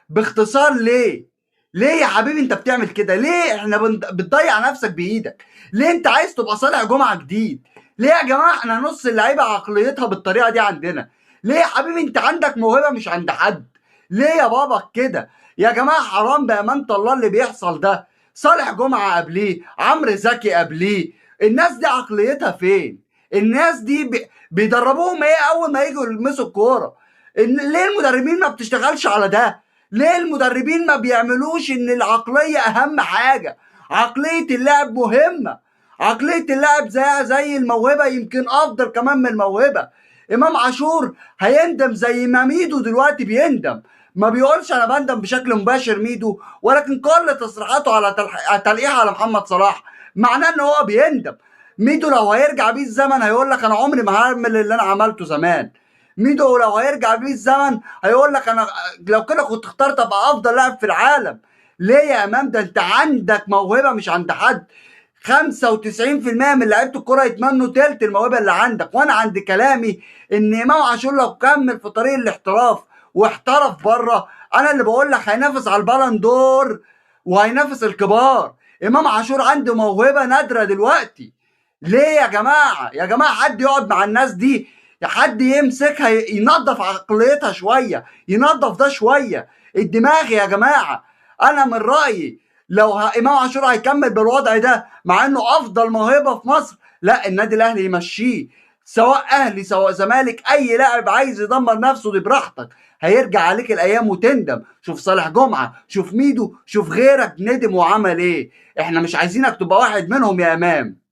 باختصار ليه؟ ليه يا حبيبي انت بتعمل كده؟ ليه احنا بتضيع نفسك بايدك؟ ليه انت عايز تبقى صالح جمعة جديد؟ ليه يا جماعة احنا نص اللعيبة عقليتها بالطريقة دي عندنا؟ ليه يا حبيبي انت عندك موهبة مش عند حد؟ ليه يا بابا كده؟ يا جماعة حرام بأمانة الله اللي بيحصل ده. صالح جمعة قبليه، عمرو زكي قبليه، الناس دي عقليتها فين؟ الناس دي بيدربوهم ايه اول ما يجوا يلمسوا الكورة؟ ليه المدربين ما بتشتغلش على ده؟ ليه المدربين ما بيعملوش ان العقلية اهم حاجة؟ عقلية اللاعب مهمة. عقلية اللاعب زيها زي الموهبة، يمكن افضل كمان من الموهبة. امام عاشور هيندم زي ما ميدو دلوقتي بيندم. ما بيقولش انا بندم بشكل مباشر ميدو، ولكن كل تصريحاته على تلقيح على محمد صلاح معناه ان هو بيندم. ميدو لو هيرجع بيه الزمن هيقول لك انا عمري ما هعمل اللي انا عملته زمان. ميدو لو هيرجع بيه الزمن هيقول لك انا لو كده كنت اخترت ابقى افضل لاعب في العالم. ليه يا امام؟ ده انت عندك موهبه مش عند حد. 95% من لعيبه الكره يتمنوا تلت الموهبه اللي عندك، وانا عند كلامي ان امام عاشور لو كمل في طريق الاحتراف واحترف بره، انا اللي بقول لك هينافس على البالون دور وهينافس الكبار. امام عاشور عنده موهبه نادره دلوقتي. ليه يا جماعه؟ يا جماعه حد يقعد مع الناس دي، حد يمسكها ينظف عقليتها شويه، ينظف ده شويه. الدماغ يا جماعه. انا من رايي لو امام عاشور هيكمل بالوضع ده مع انه افضل موهبه في مصر، لا النادي الاهلي يمشيه. سواء اهلي سواء زمالك، اي لاعب عايز يدمر نفسه دي براحتك. هيرجع عليك الايام وتندم. شوف صالح جمعه، شوف ميدو، شوف غيرك ندم وعمل ايه. احنا مش عايزينك تبقى واحد منهم يا امام.